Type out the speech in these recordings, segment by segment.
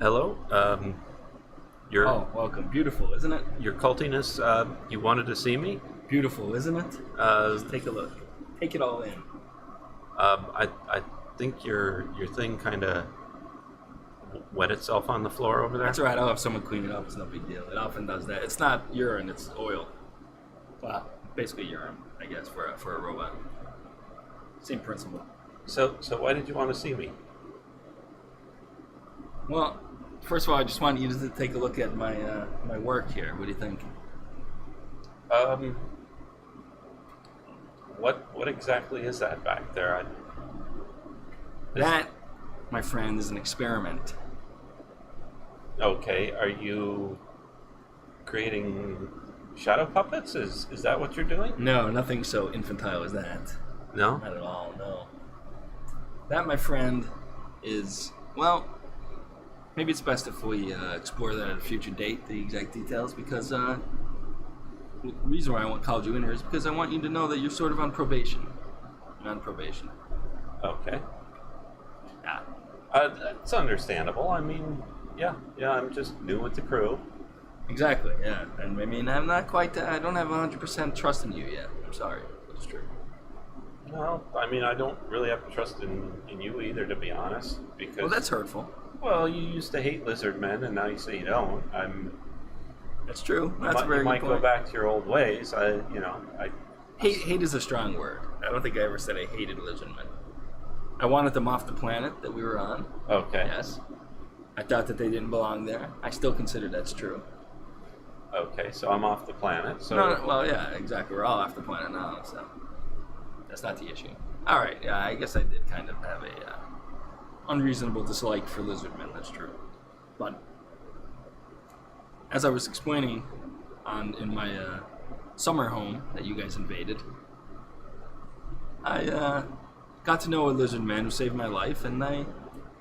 Hello. Your Oh, welcome. Beautiful, isn't it? your cultiness. You wanted to see me. Beautiful, isn't it? Uh, Just take a look. Take it all in. I think your thing kind of wet itself on the floor over there. That's all right. I'll have someone clean it up. It's no big deal. It often does that. It's not urine. It's oil. Well, basically urine, I guess, for a robot. Same principle. So why did you want to see me? Well, first of all, I just want you to take a look at my work here. What do you think? Um, what exactly is that back there? That, my friend, is an experiment. Okay. Are you creating shadow puppets? Is that what you're doing? No, nothing so infantile as that. No. Not at all, no. That, my friend, is, well, maybe it's best if we explore that at a future date, the exact details, because the reason why I called you in here is because I want you to know that you're sort of on probation. You're on probation. Okay. Yeah. That's understandable. I mean, yeah. I'm just new with the crew. Exactly, yeah. And I mean, I'm not quite, I don't have 100% trust in you yet. I'm sorry. It's true. Well, I mean, I don't really have trust in you either, to be honest. Because Well, that's hurtful. well, you used to hate lizard men, and now you say you don't. That's true. That's a You very might good go point. back to your old ways. Hate is a strong word. I don't think I ever said I hated lizard men. I wanted them off the planet that we were on. Okay. Yes. I thought that they didn't belong there. I still consider that's true. Okay, so I'm off the planet. So No, well, yeah, exactly. We're all off the planet now, so that's not the issue. All right, yeah, I guess I did kind of have a unreasonable dislike for lizard men. That's true. But as I was explaining in my summer home that you guys invaded, I got to know a lizard man who saved my life, and I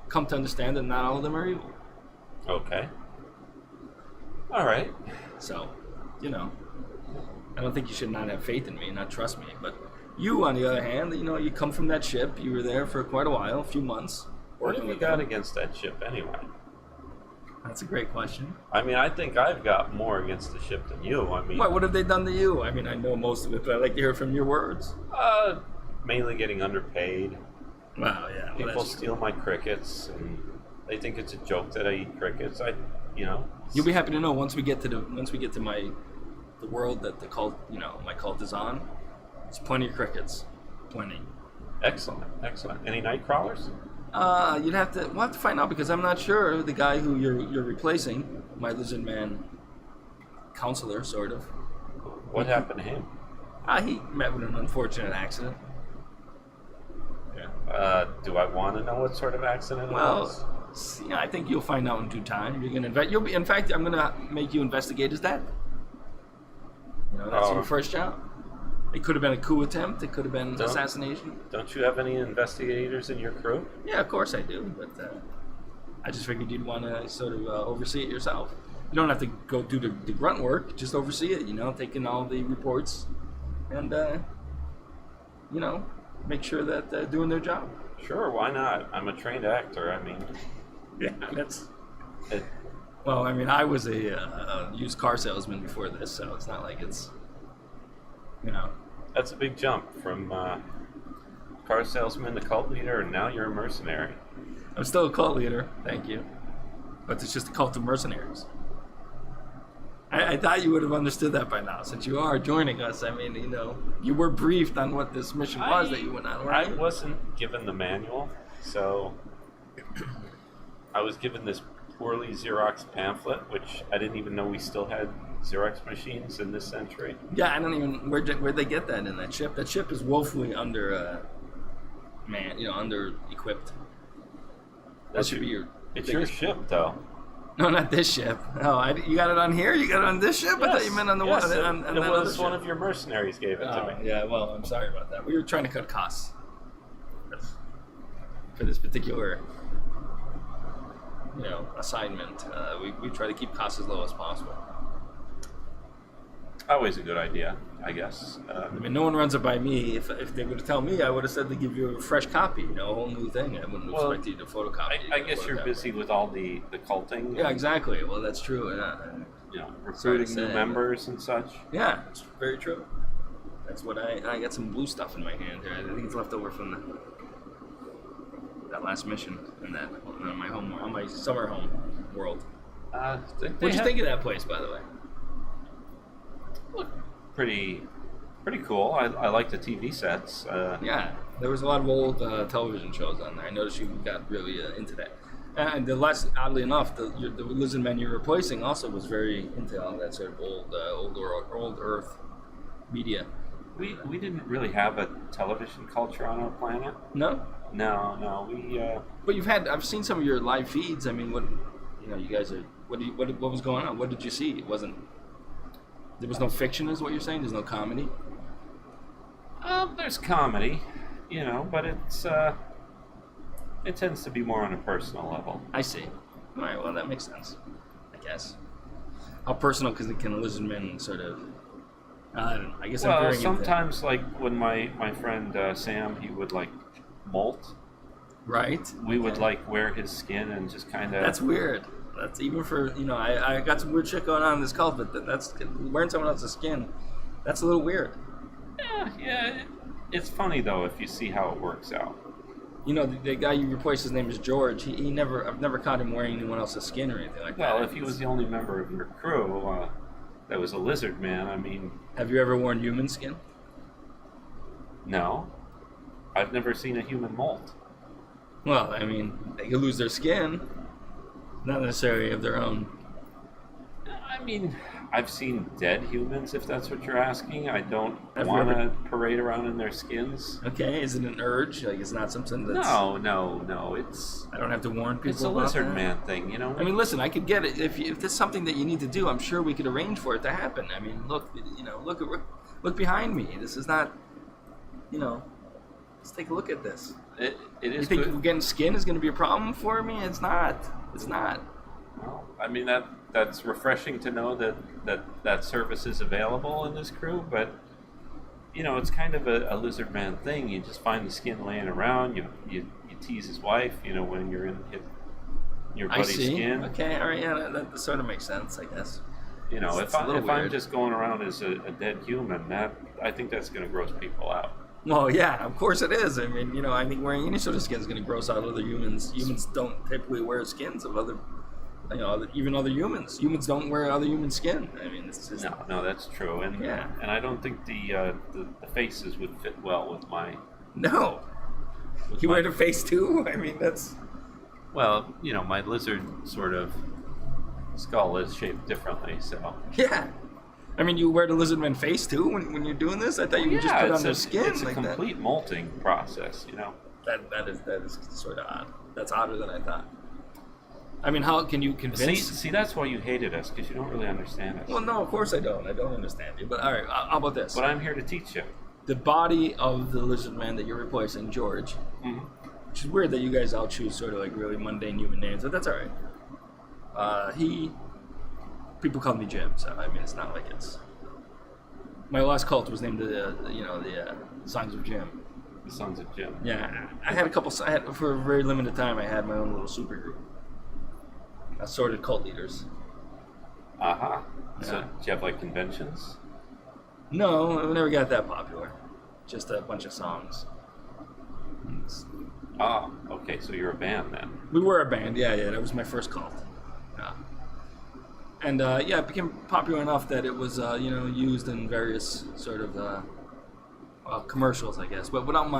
come to understand that not all of them are evil. Okay. All right. So, I don't think you should not have faith in me, not trust me. But you, on the other hand, you come from that ship. You were there for quite a while, a few months. What have working you with got them. against that ship anyway? That's a great question. I mean, I think I've got more against the ship than you. I mean, What have they done to you? I mean, I know most of it, but I'd like to hear from your words. mainly getting underpaid. Wow, yeah. Well, People that's true. steal my crickets, and they think it's a joke that I eat crickets. You'll be happy to know once we get to the world that the cult, my cult is on. There's plenty of crickets, plenty. Excellent. Any night crawlers? We'll have to find out because I'm not sure the guy who you're replacing, my lizard man counselor, sort of. What happened to him? He met with an unfortunate accident. Do I want to know what sort of accident it Well, was? I think you'll find out in due time. You're gonna you'll be. In fact, I'm gonna make you investigate his death. That's Oh. your first job. It could have been a coup attempt. It could have been Don't- assassination. Don't you have any investigators in your crew? Yeah, of course I do. But I just figured you'd want to sort of oversee it yourself. You don't have to go do the grunt work. Just oversee it. Taking all the reports and make sure that they're doing their job. Sure, why not? I'm a trained actor. I mean, Yeah, that's. it, Well, I mean, I was a used car salesman before this, so it's not like it's. that's a big jump from car salesman to cult leader, and now you're a mercenary. I'm still a cult leader, thank you. But it's just a cult of mercenaries. I thought you would have understood that by now, since you are joining us. I mean, you were briefed on what this mission was that you went on, I weren't you? wasn't given the manual, so I was given this poorly Xerox pamphlet, which I didn't even know we still had Xerox machines in this century. Yeah, I don't even. Where'd they get that in that ship? That ship is woefully under equipped. That should be your. It's your ship, though. No, not this ship. Oh, you got it on here? You got it on this ship? I thought you meant on the yes, one. it, on it that was other one ship. of your mercenaries gave it to me. Yeah, well, I'm sorry about that. We were trying to cut costs for this particular, assignment. We try to keep costs as low as possible. always a good idea, I guess. I mean, no one runs it by me. If they would have told me, I would have said to give you a fresh copy, a whole new thing. I wouldn't expect you to photocopy. I guess you're busy with all the culting. Yeah, exactly. Well, that's true. Recruiting new members and such. Yeah, it's very true. That's what I got some blue stuff in my hand here. I think it's left over from that last mission and that on my summer home world. What'd you think of that place, by the way? Look, pretty cool. I like the TV sets. Yeah, there was a lot of old television shows on there. I noticed you got really into that. And oddly enough, the Lizard Man you're replacing also was very into all that sort of old Earth media. We didn't really have a television culture on our planet. No. We. But I've seen some of your live feeds. I mean, you guys are. What was going on? What did you see? There was no fiction, is what you're saying? There's no comedy? There's comedy, but it tends to be more on a personal level. I see. All right, well, that makes sense, I guess. How personal can Lizardmen sort of... I don't know. I guess I'm very sometimes, like, when my friend Sam, he would, like, molt. Right. We would, like, wear his skin and just kind of... That's weird. That's even for, I got some weird shit going on in this cult, but that's wearing someone else's skin, that's a little weird. Yeah. It's funny, though, if you see how it works out. The guy you replaced, his name is George. I've never caught him wearing anyone else's skin or anything like that. Well, if he was the only member of your crew that was a lizard man, I mean... Have you ever worn human skin? No. I've never seen a human molt. Well, I mean, they could lose their skin. Not necessarily of their own. I mean, I've seen dead humans, if that's what you're asking. I don't want to parade around in their skins. Okay, is it an urge? Like, it's not something that's... No, it's... I don't have to warn people It's a about lizard that? man thing, I mean, listen, I could get it. If there's something that you need to do, I'm sure we could arrange for it to happen. I mean, look behind me. This is not, let's take a look at this. It is. You think getting skin is going to be a problem for me? It's not. It's not. Well, I mean, that's refreshing to know that service is available in this crew, but it's kind of a lizard man thing. You just find the skin laying around. You tease his wife, when you're in your buddy's skin. Okay, all right, yeah, that sort of makes sense, I guess. If I'm just going around as a dead human, I think that's going to gross people out. Well, yeah, of course it is. I mean, I think wearing any sort of skin is going to gross out other humans. Humans don't typically wear skins of other, even other humans. Humans don't wear other human skin. I mean, it's just... No, that's true. And and I don't think the faces would fit well with my... No. You wear the face too? I mean, that's... Well, my lizard sort of skull is shaped differently, so... Yeah. I mean, you wear the lizardman face too when you're doing this? I thought you would just put on their skin it's like a complete molting process, That is sort of odd. That's odder than I thought. I mean, how can you convince... See, that's why you hated us, because you don't really understand us. Well, no, of course I don't. I don't understand you. But all right, how about this? But I'm here to teach you. The body of the lizardman that you're replacing, George, which is weird that you guys all choose sort of like really mundane human names, but that's all right. People call me Jim, so I mean, it's not like it's... My last cult was named the Sons of Jim. The Sons of Jim. Yeah, I had for a very limited time, I had my own little supergroup. Assorted cult leaders. Uh-huh. Yeah. So, do you have, like, conventions? No, we never got that popular. Just a bunch of songs. Oh, okay, so you're a band then. We were a band, yeah, that was my first cult. Yeah. And it became popular enough that it was used in various sort of commercials, I guess. But without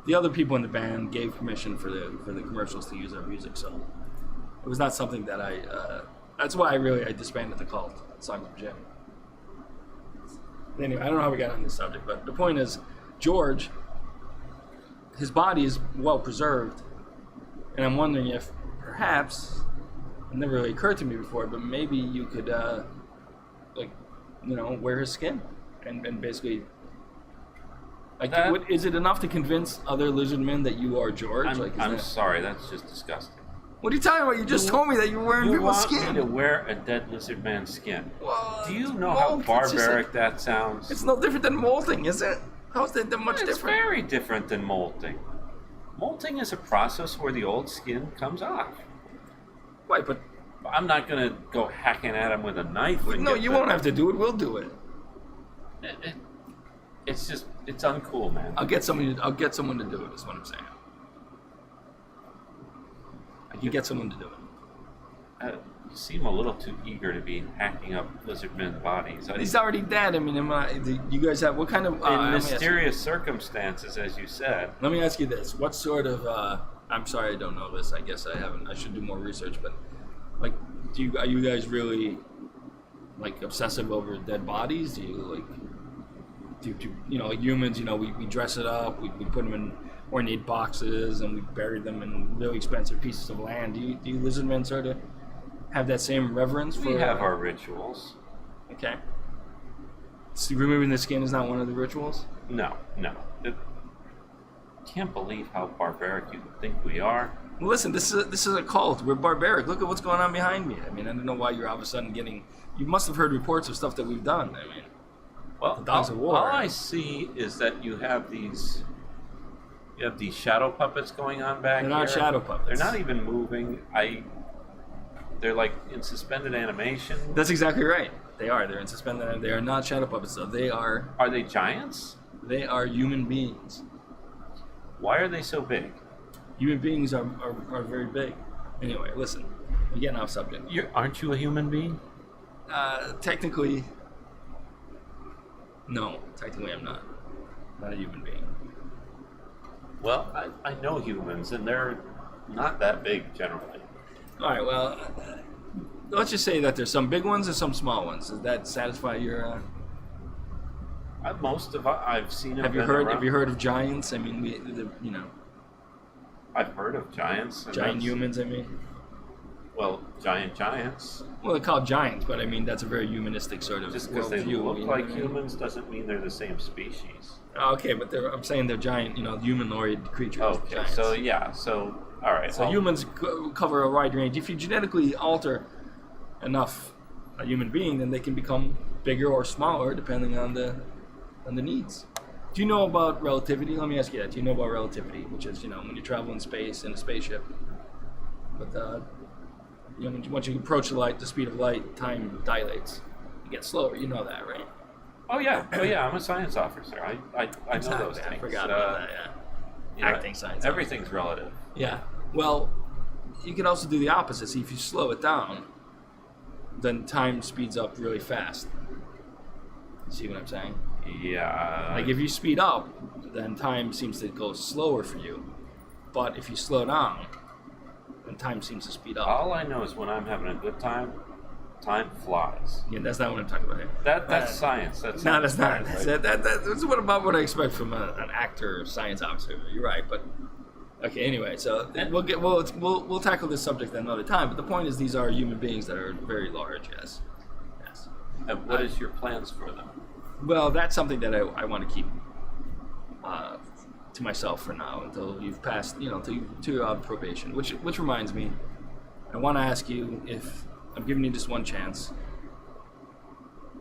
the other people in the band gave permission for the commercials to use our music, so it was not something that that's why I disbanded the cult, Sons of Jim. Anyway, I don't know how we got on this subject, but the point is, George, his body is well preserved, and I'm wondering if perhaps... It never really occurred to me before, but maybe you could, wear his skin and basically, is it enough to convince other lizard men that you are George? I'm sorry, that's just disgusting. What are you talking about? You just told me that you were wearing You people's want me to skin. wear a dead lizard man's skin? Well, Do you know how molt, it's just barbaric that sounds? it's no different than molting, is it? How is that much It's different? very different than molting. Molting is a process where the old skin comes off. Right, but I'm not going to go hacking at him with a knife. And no, get you the- won't have to do it. We'll do it. It's just, it's uncool, man. I'll get someone to do it. Is what I'm saying. I can get someone to do it. You seem a little too eager to be hacking up lizard men's bodies. He's already dead. I mean, you guys have what kind of? In let me ask you- mysterious circumstances, as you said. Let me ask you this: what sort of? I'm sorry, I don't know this. I guess I haven't. I should do more research. But like, are you guys really like obsessive over dead bodies? Do you like? Like humans? We dress it up. We put them in ornate boxes and we bury them in really expensive pieces of land. Do you lizard men sort of have that same reverence for? We have our rituals. Okay. So removing the skin is not one of the rituals? No. Can't believe how barbaric you think we are. Well, listen, this is a cult. We're barbaric. Look at what's going on behind me. I mean, I don't know why you're all of a sudden getting. You must have heard reports of stuff that we've done. I mean, Well, the Dogs of War. all I see is that you have these shadow puppets going on back They're here. not shadow puppets. They're not even moving. They're like in suspended animation. that's exactly right. They are. They're in suspended. They are not shadow puppets, though. They are giants? They are human beings. Why are they so big? Human beings are very big. Anyway, listen. We're getting off subject. Aren't you a human being? Technically, no. Technically, I'm not. Not a human being. Well, I know humans, and they're not that big generally. All right. Well, let's just say that there's some big ones and some small ones. Does that satisfy your? I've seen them. Have you heard of giants? I mean, I've heard of giants. And giant humans. I mean. Well, giants. Well, they're called giants, but I mean that's a very humanistic sort of Just because they worldview, look you know like what I mean? humans doesn't mean they're the same species. Okay, but I'm saying they're giant, humanoid creatures. Okay, giants. so all right. So humans cover a wide range. If you genetically alter enough a human being, then they can become bigger or smaller depending on the needs. Do you know about relativity? Let me ask you that. Do you know about relativity, which is when you travel in space in a spaceship, but once you approach the speed of light, time dilates. You get slower. You know that, right? Oh yeah. I'm a science officer. I know those things. I forgot about that. Yeah. Acting science. Everything's relative. Yeah. Well, you can also do the opposite. See, if you slow it down, then time speeds up really fast. See what I'm saying? Yeah. Like if you speed up, then time seems to go slower for you. But if you slow down, then time seems to speed up. All I know is when I'm having a good time, time flies. Yeah, that's not what I'm talking about here. That's science. That's No, that's not. science, That's, right? that's what about what I expect from an actor or science officer. You're right, but okay. Anyway, so we'll tackle this subject another time. But the point is, these are human beings that are very large. Yes. And what is your plans for them? Well, that's something that I want to keep to myself for now until you've passed, until you're on probation. Which reminds me, I want to ask you if I'm giving you just one chance.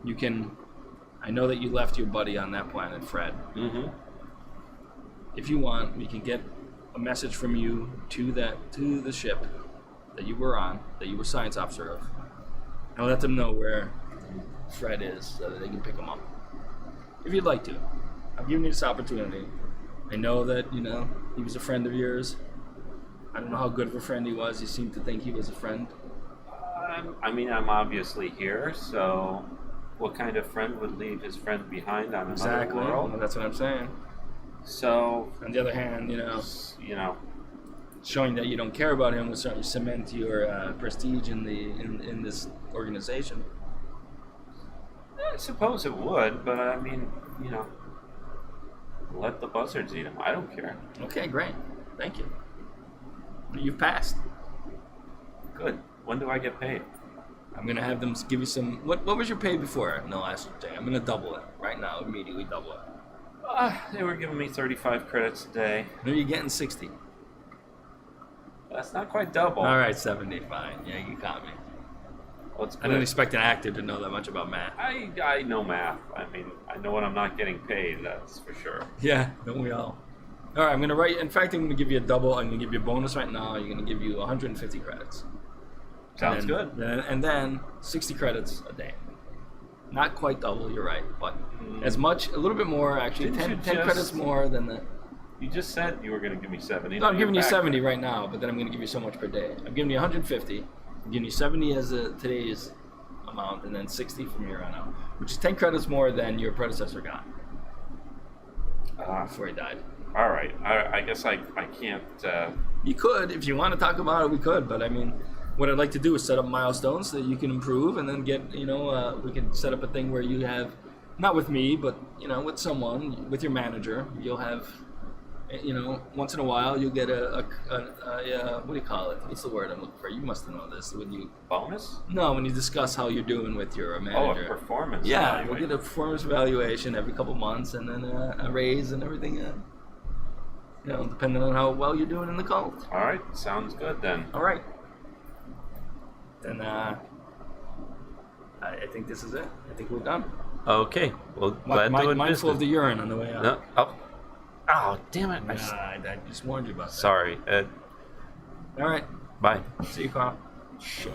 You can. I know that you left your buddy on that planet, Fred. Mm-hmm. If you want, we can get a message from you to the ship that you were on, that you were science officer of, and let them know where Fred is so that they can pick him up. If you'd like to. I'm giving you this opportunity. I know that, he was a friend of yours. I don't know how good of a friend he was. You seemed to think he was a friend. I'm obviously here, so what kind of friend would leave his friend behind on another world? Well, that's what I'm saying. So, On the other hand, showing that you don't care about him will certainly cement your prestige in this organization. I suppose it would, but let the buzzards eat them. I don't care. Okay, great. Thank you. You've passed. Good. When do I get paid? I'm going to have them give you some... What was your pay before in the last day? I'm going to double it right now, immediately double it. They were giving me 35 credits a day. Maybe you're getting 60. That's not quite double. All right, 70. Fine. Yeah, you got me. Well, it's I didn't good. expect an actor to know that much about math. I know math. I mean, I know when I'm not getting paid. That's for sure. Yeah, don't we all? All right, I'm gonna write. In fact, I'm gonna give you a double. I'm gonna give you a bonus right now. You're gonna give you 150 credits. Sounds And good. and then 60 credits a day. Not quite double. You're right, but as much, a little bit more actually. Didn't 10, you 10 credits just- more than the. You just said you were going to give me 70. No, I'm Now giving you you're back. 70 right now, but then I'm gonna give you so much per day. I'm giving you 150. I'm giving you 70 as today's amount, and then 60 from here on out, which is 10 credits more than your predecessor got before he died. All right. I guess I can't. You could, if you want to talk about it, we could. But I mean, what I'd like to do is set up milestones so that you can improve, and then get, we can set up a thing where you have, not with me, but with someone, with your manager, you'll have, once in a while you'll get a what do you call it? What's the word I'm looking for? You must know this when you. Bonus? No, when you discuss how you're doing with your Oh, manager. a performance. Yeah, we'll evaluation. get a performance evaluation every couple months, and then a raise and everything. Depending on how well you're doing in the cult. All right. Sounds good then. All right. Then I think this is it. I think we're done. Okay. Well, glad doing Mindful business. of the urine on the way out. No. Oh, damn it. I just warned you about that. Sorry. All right. Bye. See you, Carl. Shit.